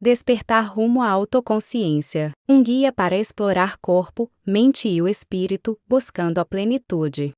Despertar rumo à autoconsciência. Um guia para explorar corpo, mente e o espírito, buscando a plenitude.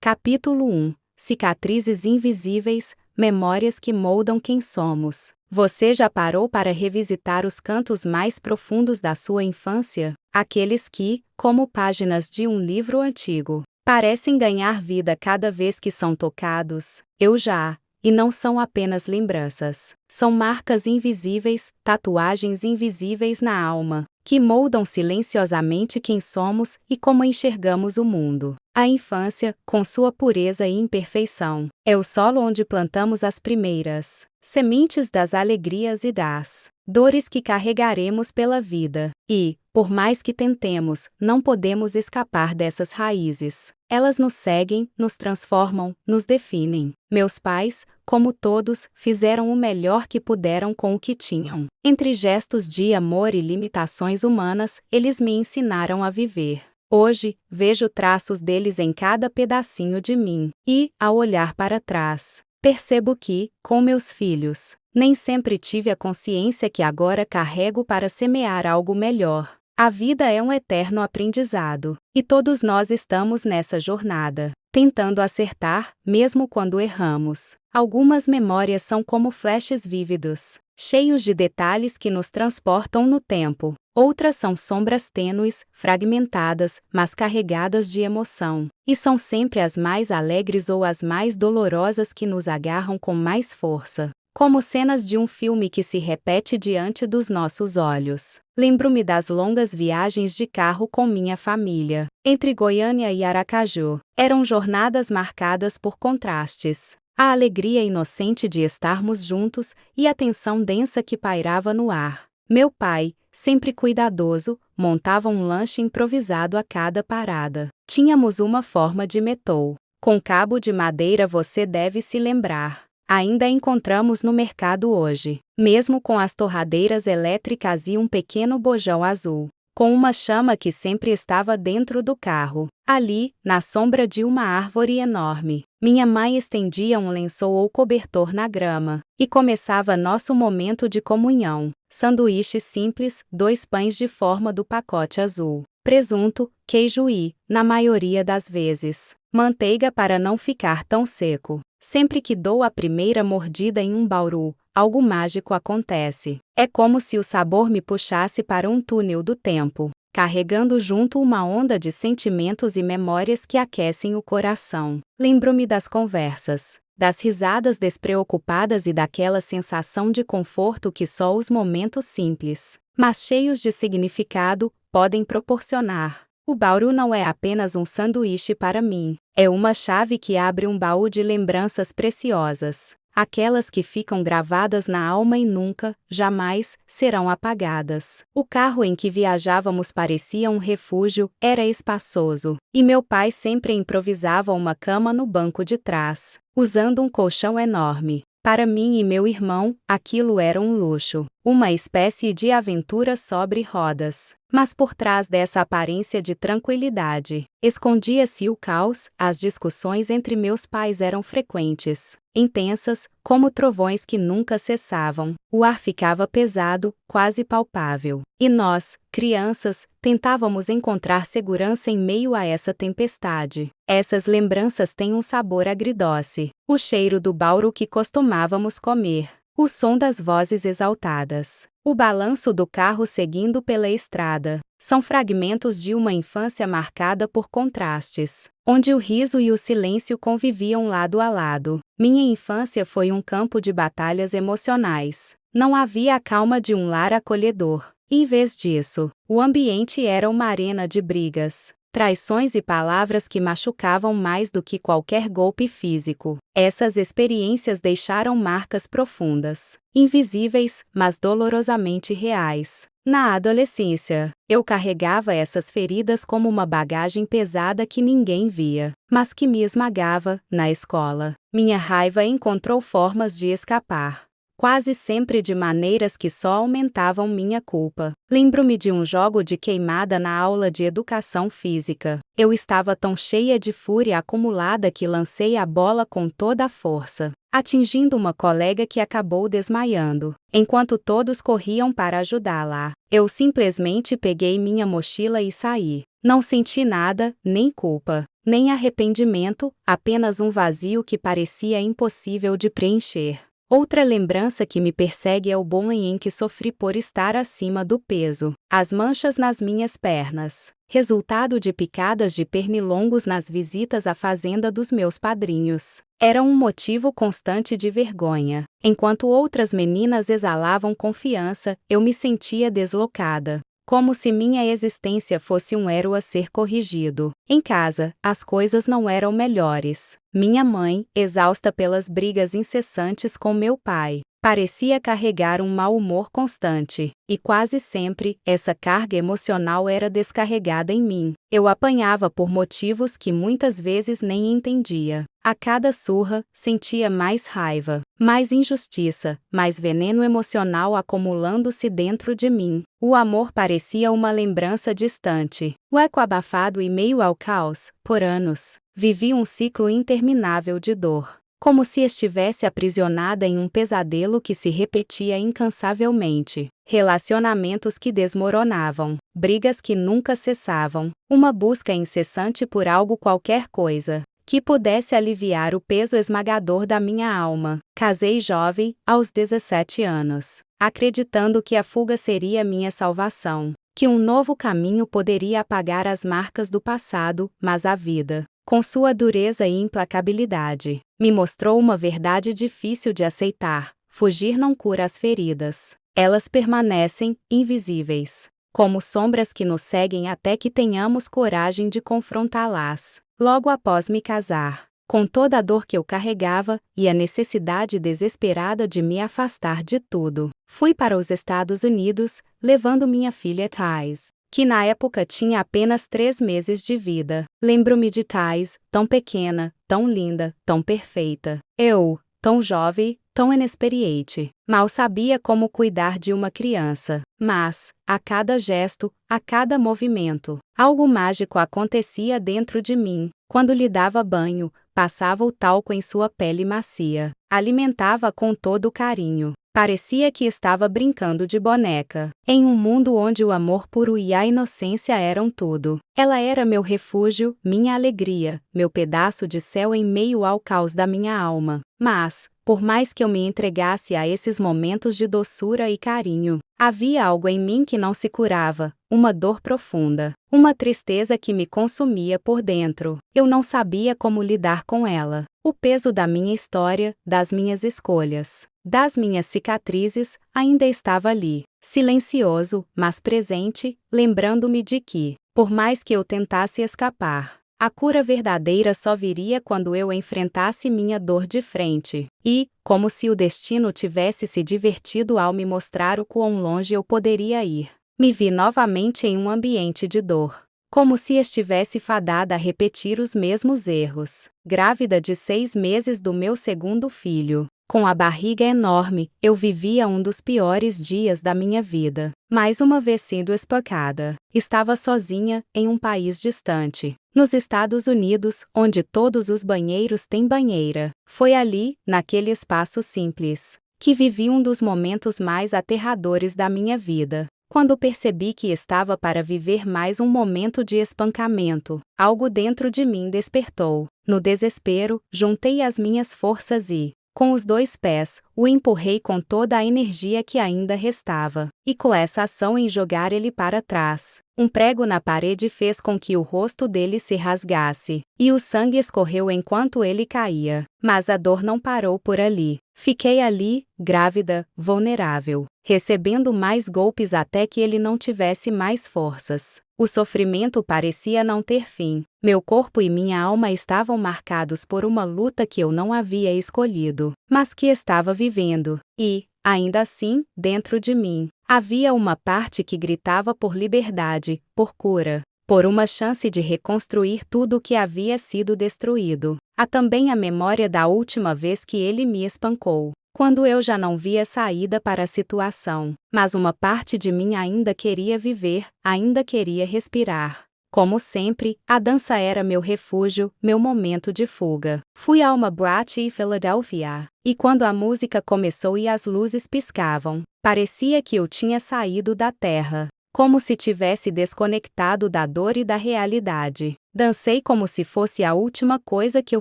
Capítulo 1. Cicatrizes invisíveis, memórias que moldam quem somos. Você já parou para revisitar os cantos mais profundos da sua infância? Aqueles que, como páginas de um livro antigo, parecem ganhar vida cada vez que são tocados? Eu já. E não são apenas lembranças. São marcas invisíveis, tatuagens invisíveis na alma, que moldam silenciosamente quem somos e como enxergamos o mundo. A infância, com sua pureza e imperfeição, é o solo onde plantamos as primeiras sementes das alegrias e das dores que carregaremos pela vida. E, por mais que tentemos, não podemos escapar dessas raízes. Elas nos seguem, nos transformam, nos definem. Meus pais, como todos, fizeram o melhor que puderam com o que tinham. Entre gestos de amor e limitações humanas, eles me ensinaram a viver. Hoje, vejo traços deles em cada pedacinho de mim. E, ao olhar para trás, percebo que, com meus filhos, nem sempre tive a consciência que agora carrego para semear algo melhor. A vida é um eterno aprendizado, e todos nós estamos nessa jornada, tentando acertar, mesmo quando erramos. Algumas memórias são como flashes vívidos, cheios de detalhes que nos transportam no tempo. Outras são sombras tênues, fragmentadas, mas carregadas de emoção. E são sempre as mais alegres ou as mais dolorosas que nos agarram com mais força. Como cenas de um filme que se repete diante dos nossos olhos. Lembro-me das longas viagens de carro com minha família, entre Goiânia e Aracaju. Eram jornadas marcadas por contrastes. A alegria inocente de estarmos juntos e a tensão densa que pairava no ar. Meu pai, sempre cuidadoso, montava um lanche improvisado a cada parada. Tínhamos uma forma de metal, com cabo de madeira, você deve se lembrar. Ainda encontramos no mercado hoje, mesmo com as torradeiras elétricas e um pequeno bojão azul, com uma chama que sempre estava dentro do carro. Ali, na sombra de uma árvore enorme, minha mãe estendia um lençol ou cobertor na grama, e começava nosso momento de comunhão. Sanduíches simples, 2 pães de forma do pacote azul, presunto, queijo e, na maioria das vezes, manteiga para não ficar tão seco. Sempre que dou a primeira mordida em um bauru, algo mágico acontece. É como se o sabor me puxasse para um túnel do tempo, carregando junto uma onda de sentimentos e memórias que aquecem o coração. Lembro-me das conversas, das risadas despreocupadas e daquela sensação de conforto que só os momentos simples, mas cheios de significado, podem proporcionar. O bauru não é apenas um sanduíche para mim, é uma chave que abre um baú de lembranças preciosas, aquelas que ficam gravadas na alma e nunca, jamais, serão apagadas. O carro em que viajávamos parecia um refúgio, era espaçoso, e meu pai sempre improvisava uma cama no banco de trás, usando um colchão enorme. Para mim e meu irmão, aquilo era um luxo, uma espécie de aventura sobre rodas. Mas por trás dessa aparência de tranquilidade, escondia-se o caos. As discussões entre meus pais eram frequentes, intensas, como trovões que nunca cessavam. O ar ficava pesado, quase palpável. E nós, crianças, tentávamos encontrar segurança em meio a essa tempestade. Essas lembranças têm um sabor agridoce. O cheiro do bauru que costumávamos comer. O som das vozes exaltadas. O balanço do carro seguindo pela estrada. São fragmentos de uma infância marcada por contrastes, onde o riso e o silêncio conviviam lado a lado. Minha infância foi um campo de batalhas emocionais. Não havia a calma de um lar acolhedor. Em vez disso, o ambiente era uma arena de brigas, traições e palavras que machucavam mais do que qualquer golpe físico. Essas experiências deixaram marcas profundas, invisíveis, mas dolorosamente reais. Na adolescência, eu carregava essas feridas como uma bagagem pesada que ninguém via, mas que me esmagava. Na escola, minha raiva encontrou formas de escapar. quase sempre de maneiras que só aumentavam minha culpa. Lembro-me de um jogo de queimada na aula de educação física. Eu estava tão cheia de fúria acumulada que lancei a bola com toda a força, atingindo uma colega que acabou desmaiando. Enquanto todos corriam para ajudá-la, eu simplesmente peguei minha mochila e saí. Não senti nada, nem culpa, nem arrependimento, apenas um vazio que parecia impossível de preencher. Outra lembrança que me persegue é o bullying que sofri por estar acima do peso. As manchas nas minhas pernas, resultado de picadas de pernilongos nas visitas à fazenda dos meus padrinhos, eram um motivo constante de vergonha. Enquanto outras meninas exalavam confiança, eu me sentia deslocada, como se minha existência fosse um erro a ser corrigido. Em casa, as coisas não eram melhores. Minha mãe, exausta pelas brigas incessantes com meu pai, parecia carregar um mau humor constante, e quase sempre, essa carga emocional era descarregada em mim. Eu apanhava por motivos que muitas vezes nem entendia. A cada surra, sentia mais raiva, mais injustiça, mais veneno emocional acumulando-se dentro de mim. O amor parecia uma lembrança distante. O eco abafado e meio ao caos, por anos, vivi um ciclo interminável de dor, como se estivesse aprisionada em um pesadelo que se repetia incansavelmente. Relacionamentos que desmoronavam, brigas que nunca cessavam, uma busca incessante por algo qualquer coisa que pudesse aliviar o peso esmagador da minha alma. Casei jovem, aos 17 anos, acreditando que a fuga seria minha salvação, que um novo caminho poderia apagar as marcas do passado, mas a vida, com sua dureza e implacabilidade, me mostrou uma verdade difícil de aceitar: fugir não cura as feridas. Elas permanecem, invisíveis, como sombras que nos seguem até que tenhamos coragem de confrontá-las. Logo após me casar, com toda a dor que eu carregava e a necessidade desesperada de me afastar de tudo, fui para os Estados Unidos, levando minha filha Thais, que na época tinha apenas 3 meses de vida. Lembro-me de Thais, tão pequena, tão linda, tão perfeita. Eu, tão jovem, tão inexperiente, mal sabia como cuidar de uma criança. Mas, a cada gesto, a cada movimento, algo mágico acontecia dentro de mim. Quando lhe dava banho, passava o talco em sua pele macia, alimentava com todo o carinho. Parecia que estava brincando de boneca, em um mundo onde o amor puro e a inocência eram tudo. Ela era meu refúgio, minha alegria, meu pedaço de céu em meio ao caos da minha alma. Mas, por mais que eu me entregasse a esses momentos de doçura e carinho, havia algo em mim que não se curava, uma dor profunda, uma tristeza que me consumia por dentro. Eu não sabia como lidar com ela. O peso da minha história, das minhas escolhas, das minhas cicatrizes, ainda estava ali, silencioso, mas presente, lembrando-me de que, por mais que eu tentasse escapar, a cura verdadeira só viria quando eu enfrentasse minha dor de frente. E, como se o destino tivesse se divertido ao me mostrar o quão longe eu poderia ir, me vi novamente em um ambiente de dor, como se estivesse fadada a repetir os mesmos erros. Grávida de 6 meses do meu segundo filho, com a barriga enorme, eu vivia um dos piores dias da minha vida. Mais uma vez sendo espancada. Estava sozinha, em um país distante, nos Estados Unidos, onde todos os banheiros têm banheira. Foi ali, naquele espaço simples, que vivi um dos momentos mais aterradores da minha vida. Quando percebi que estava para viver mais um momento de espancamento, algo dentro de mim despertou. No desespero, juntei as minhas forças e, com os 2 pés, o empurrei com toda a energia que ainda restava, e com essa ação em jogar ele para trás, um prego na parede fez com que o rosto dele se rasgasse, e o sangue escorreu enquanto ele caía. Mas a dor não parou por ali. Fiquei ali, grávida, vulnerável, recebendo mais golpes até que ele não tivesse mais forças. O sofrimento parecia não ter fim. Meu corpo e minha alma estavam marcados por uma luta que eu não havia escolhido, mas que estava vivendo. E, ainda assim, dentro de mim, havia uma parte que gritava por liberdade, por cura, por uma chance de reconstruir tudo o que havia sido destruído. Há também a memória da última vez que ele me espancou. quando eu já não via saída para a situação. Mas uma parte de mim ainda queria viver, ainda queria respirar. Como sempre, a dança era meu refúgio, meu momento de fuga. Fui a uma boate em Filadélfia, e quando a música começou e as luzes piscavam, parecia que eu tinha saído da terra, como se tivesse desconectado da dor e da realidade. Dancei como se fosse a última coisa que eu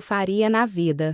faria na vida.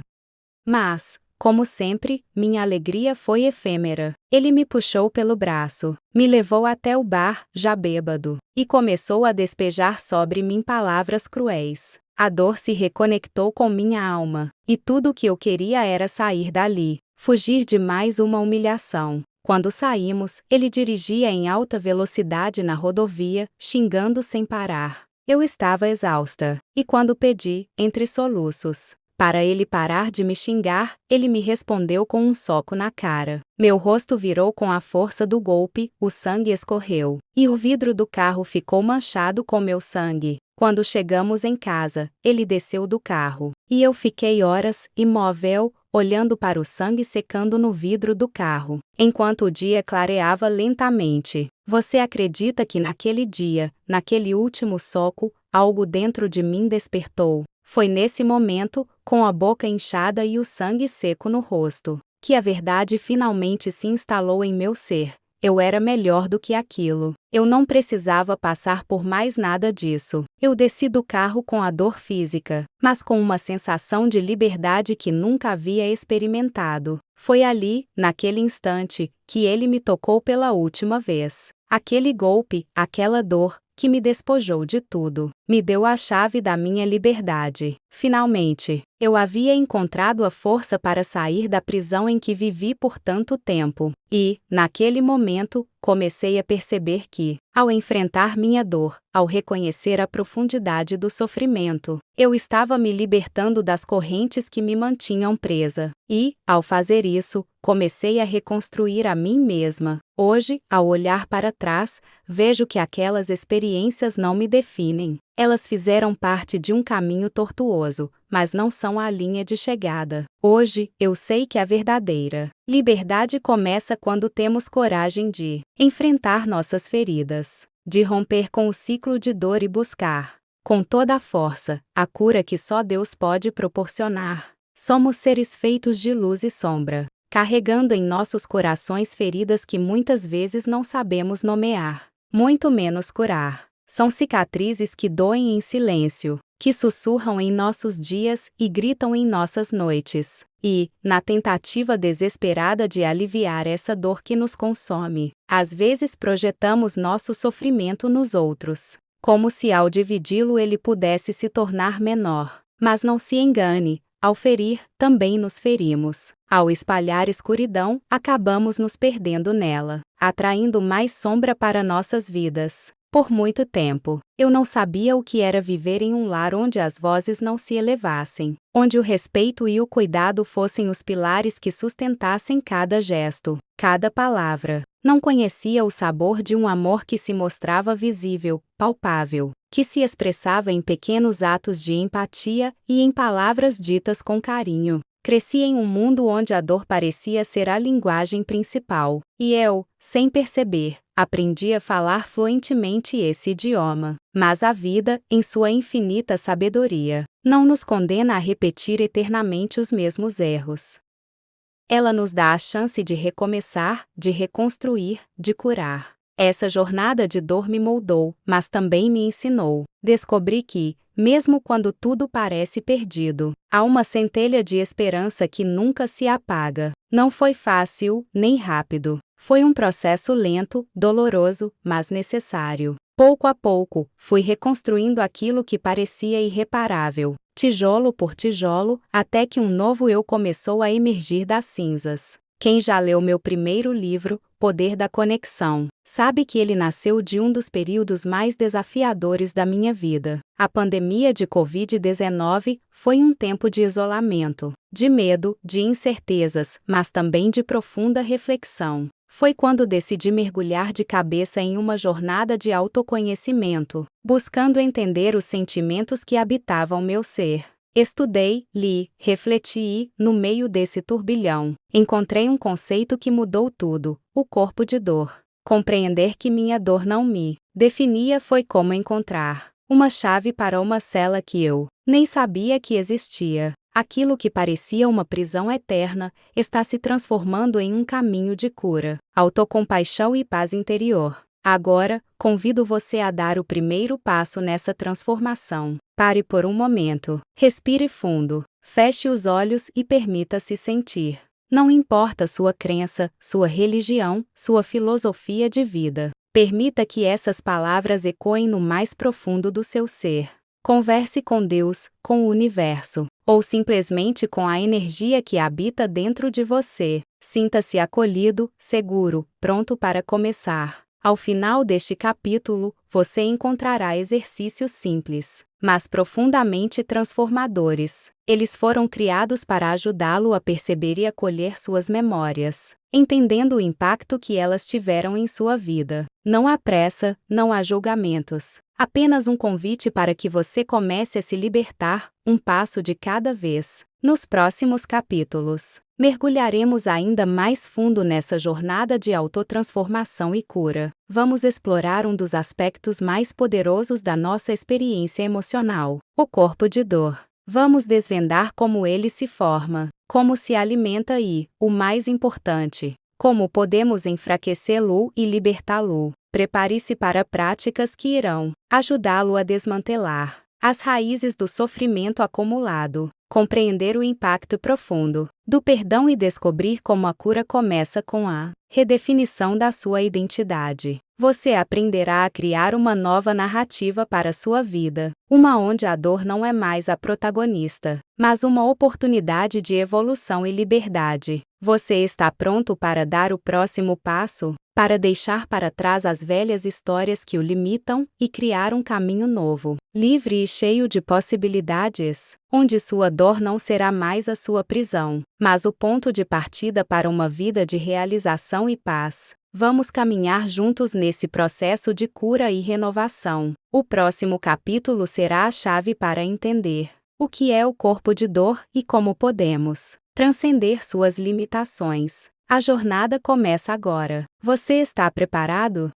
Mas, como sempre, minha alegria foi efêmera. Ele me puxou pelo braço, me levou até o bar, já bêbado, e começou a despejar sobre mim palavras cruéis. A dor se reconectou com minha alma, e tudo o que eu queria era sair dali, fugir de mais uma humilhação. Quando saímos, ele dirigia em alta velocidade na rodovia, xingando sem parar. Eu estava exausta, e quando pedi, entre soluços, para ele parar de me xingar, ele me respondeu com um soco na cara. Meu rosto virou com a força do golpe, o sangue escorreu, e o vidro do carro ficou manchado com meu sangue. Quando chegamos em casa, ele desceu do carro, e eu fiquei horas, imóvel, olhando para o sangue secando no vidro do carro, enquanto o dia clareava lentamente. Você acredita que naquele dia, naquele último soco, algo dentro de mim despertou? Foi nesse momento, com a boca inchada e o sangue seco no rosto, que a verdade finalmente se instalou em meu ser. Eu era melhor do que aquilo. Eu não precisava passar por mais nada disso. Eu desci do carro com a dor física, mas com uma sensação de liberdade que nunca havia experimentado. Foi ali, naquele instante, que ele me tocou pela última vez. Aquele golpe, aquela dor, que me despojou de tudo, me deu a chave da minha liberdade. Finalmente, eu havia encontrado a força para sair da prisão em que vivi por tanto tempo. E, naquele momento, comecei a perceber que, ao enfrentar minha dor, ao reconhecer a profundidade do sofrimento, eu estava me libertando das correntes que me mantinham presa. E, ao fazer isso, comecei a reconstruir a mim mesma. Hoje, ao olhar para trás, vejo que aquelas experiências não me definem. Elas fizeram parte de um caminho tortuoso, mas não são a linha de chegada. Hoje, eu sei que a verdadeira liberdade começa quando temos coragem de enfrentar nossas feridas, de romper com o ciclo de dor e buscar, com toda a força, a cura que só Deus pode proporcionar. Somos seres feitos de luz e sombra, carregando em nossos corações feridas que muitas vezes não sabemos nomear, muito menos curar. São cicatrizes que doem em silêncio, que sussurram em nossos dias e gritam em nossas noites. E, na tentativa desesperada de aliviar essa dor que nos consome, às vezes projetamos nosso sofrimento nos outros, como se ao dividi-lo ele pudesse se tornar menor. Mas não se engane, ao ferir, também nos ferimos. Ao espalhar escuridão, acabamos nos perdendo nela, atraindo mais sombra para nossas vidas. Por muito tempo, eu não sabia o que era viver em um lar onde as vozes não se elevassem, onde o respeito e o cuidado fossem os pilares que sustentassem cada gesto, cada palavra. Não conhecia o sabor de um amor que se mostrava visível, palpável, que se expressava em pequenos atos de empatia e em palavras ditas com carinho. Cresci em um mundo onde a dor parecia ser a linguagem principal, e eu, sem perceber, aprendi a falar fluentemente esse idioma. Mas a vida, em sua infinita sabedoria, não nos condena a repetir eternamente os mesmos erros. Ela nos dá a chance de recomeçar, de reconstruir, de curar. Essa jornada de dor me moldou, mas também me ensinou. Descobri que, mesmo quando tudo parece perdido, há uma centelha de esperança que nunca se apaga. Não foi fácil, nem rápido. Foi um processo lento, doloroso, mas necessário. Pouco a pouco, fui reconstruindo aquilo que parecia irreparável, tijolo por tijolo, até que um novo eu começou a emergir das cinzas. Quem já leu meu primeiro livro, Poder da Conexão, sabe que ele nasceu de um dos períodos mais desafiadores da minha vida. A pandemia de Covid-19 foi um tempo de isolamento, de medo, de incertezas, mas também de profunda reflexão. Foi quando decidi mergulhar de cabeça em uma jornada de autoconhecimento, buscando entender os sentimentos que habitavam meu ser. Estudei, li, refleti e, no meio desse turbilhão, encontrei um conceito que mudou tudo: o corpo de dor. Compreender que minha dor não me definia foi como encontrar uma chave para uma cela que eu nem sabia que existia. Aquilo que parecia uma prisão eterna está se transformando em um caminho de cura, autocompaixão e paz interior. Agora, convido você a dar o primeiro passo nessa transformação. Pare por um momento, respire fundo, feche os olhos e permita-se sentir. Não importa sua crença, sua religião, sua filosofia de vida. Permita que essas palavras ecoem no mais profundo do seu ser. Converse com Deus, com o universo, ou simplesmente com a energia que habita dentro de você. Sinta-se acolhido, seguro, pronto para começar. Ao final deste capítulo, você encontrará exercícios simples, mas profundamente transformadores. Eles foram criados para ajudá-lo a perceber e acolher suas memórias, entendendo o impacto que elas tiveram em sua vida. Não há pressa, não há julgamentos. Apenas um convite para que você comece a se libertar, um passo de cada vez. Nos próximos capítulos, mergulharemos ainda mais fundo nessa jornada de autotransformação e cura. Vamos explorar um dos aspectos mais poderosos da nossa experiência emocional: o corpo de dor. Vamos desvendar como ele se forma, como se alimenta e, o mais importante, como podemos enfraquecê-lo e libertá-lo. Prepare-se para práticas que irão ajudá-lo a desmantelar as raízes do sofrimento acumulado, compreender o impacto profundo do perdão e descobrir como a cura começa com a redefinição da sua identidade. Você aprenderá a criar uma nova narrativa para sua vida, uma onde a dor não é mais a protagonista, mas uma oportunidade de evolução e liberdade. Você está pronto para dar o próximo passo? Para deixar para trás as velhas histórias que o limitam e criar um caminho novo, livre e cheio de possibilidades, onde sua dor não será mais a sua prisão, mas o ponto de partida para uma vida de realização e paz. Vamos caminhar juntos nesse processo de cura e renovação. O próximo capítulo será a chave para entender o que é o corpo de dor e como podemos transcender suas limitações. A jornada começa agora. Você está preparado?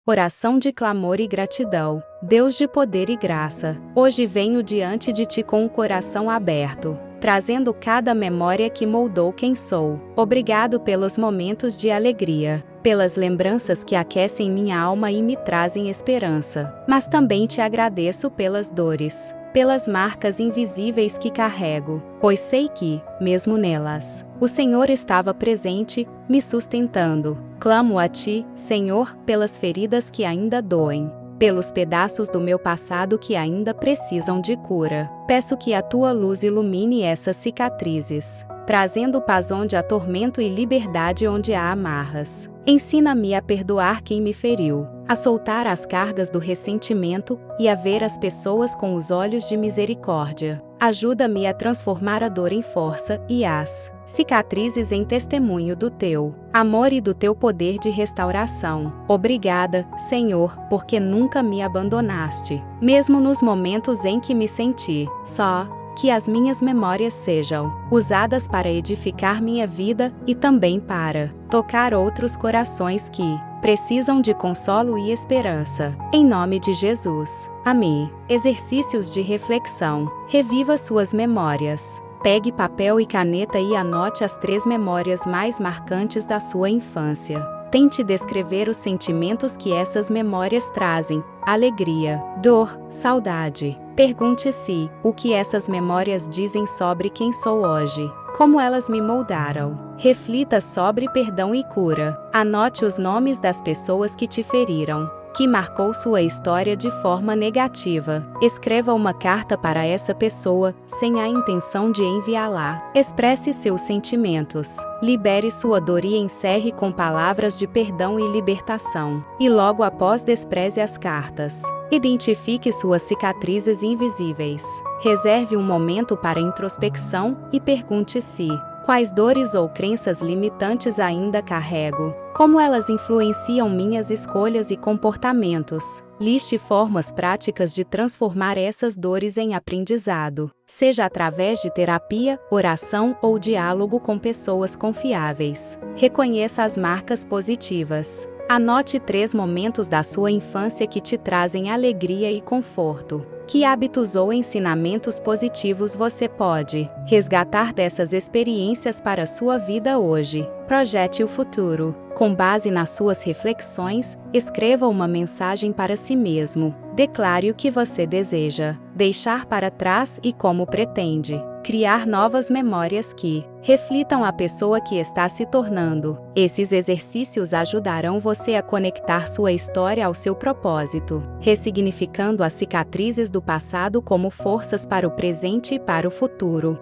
Oração de clamor e gratidão. Deus de poder e graça, hoje venho diante de ti com o coração aberto, trazendo cada memória que moldou quem sou. Obrigado pelos momentos de alegria, pelas lembranças que aquecem minha alma e me trazem esperança. Mas também te agradeço pelas dores, pelas marcas invisíveis que carrego, pois sei que, mesmo nelas, o Senhor estava presente, me sustentando. Clamo a ti, Senhor, pelas feridas que ainda doem, pelos pedaços do meu passado que ainda precisam de cura. Peço que a tua luz ilumine essas cicatrizes, trazendo paz onde há tormento e liberdade onde há amarras. Ensina-me a perdoar quem me feriu, a soltar as cargas do ressentimento e a ver as pessoas com os olhos de misericórdia. Ajuda-me a transformar a dor em força e as cicatrizes em testemunho do teu amor e do teu poder de restauração. Obrigada, Senhor, porque nunca me abandonaste, mesmo nos momentos em que me senti só. Que as minhas memórias sejam usadas para edificar minha vida e também para tocar outros corações que precisam de consolo e esperança. Em nome de Jesus. Amém. Exercícios de reflexão. Reviva suas memórias. Pegue papel e caneta e anote as 3 memórias mais marcantes da sua infância. Tente descrever os sentimentos que essas memórias trazem: alegria, dor, saudade. Pergunte-se o que essas memórias dizem sobre quem sou hoje, como elas me moldaram. Reflita sobre perdão e cura. Anote os nomes das pessoas que te feriram, que marcou sua história de forma negativa. Escreva uma carta para essa pessoa, sem a intenção de enviá-la. Expresse seus sentimentos. Libere sua dor e encerre com palavras de perdão e libertação. E logo após despreze as cartas. Identifique suas cicatrizes invisíveis. Reserve um momento para introspecção e pergunte-se: quais dores ou crenças limitantes ainda carrego? Como elas influenciam minhas escolhas e comportamentos? Liste formas práticas de transformar essas dores em aprendizado, seja através de terapia, oração ou diálogo com pessoas confiáveis. Reconheça as marcas positivas. Anote 3 momentos da sua infância que te trazem alegria e conforto. Que hábitos ou ensinamentos positivos você pode resgatar dessas experiências para a sua vida hoje? Projete o futuro. Com base nas suas reflexões, escreva uma mensagem para si mesmo. Declare o que você deseja deixar para trás e como pretende criar novas memórias que reflitam a pessoa que está se tornando. Esses exercícios ajudarão você a conectar sua história ao seu propósito, ressignificando as cicatrizes do passado como forças para o presente e para o futuro.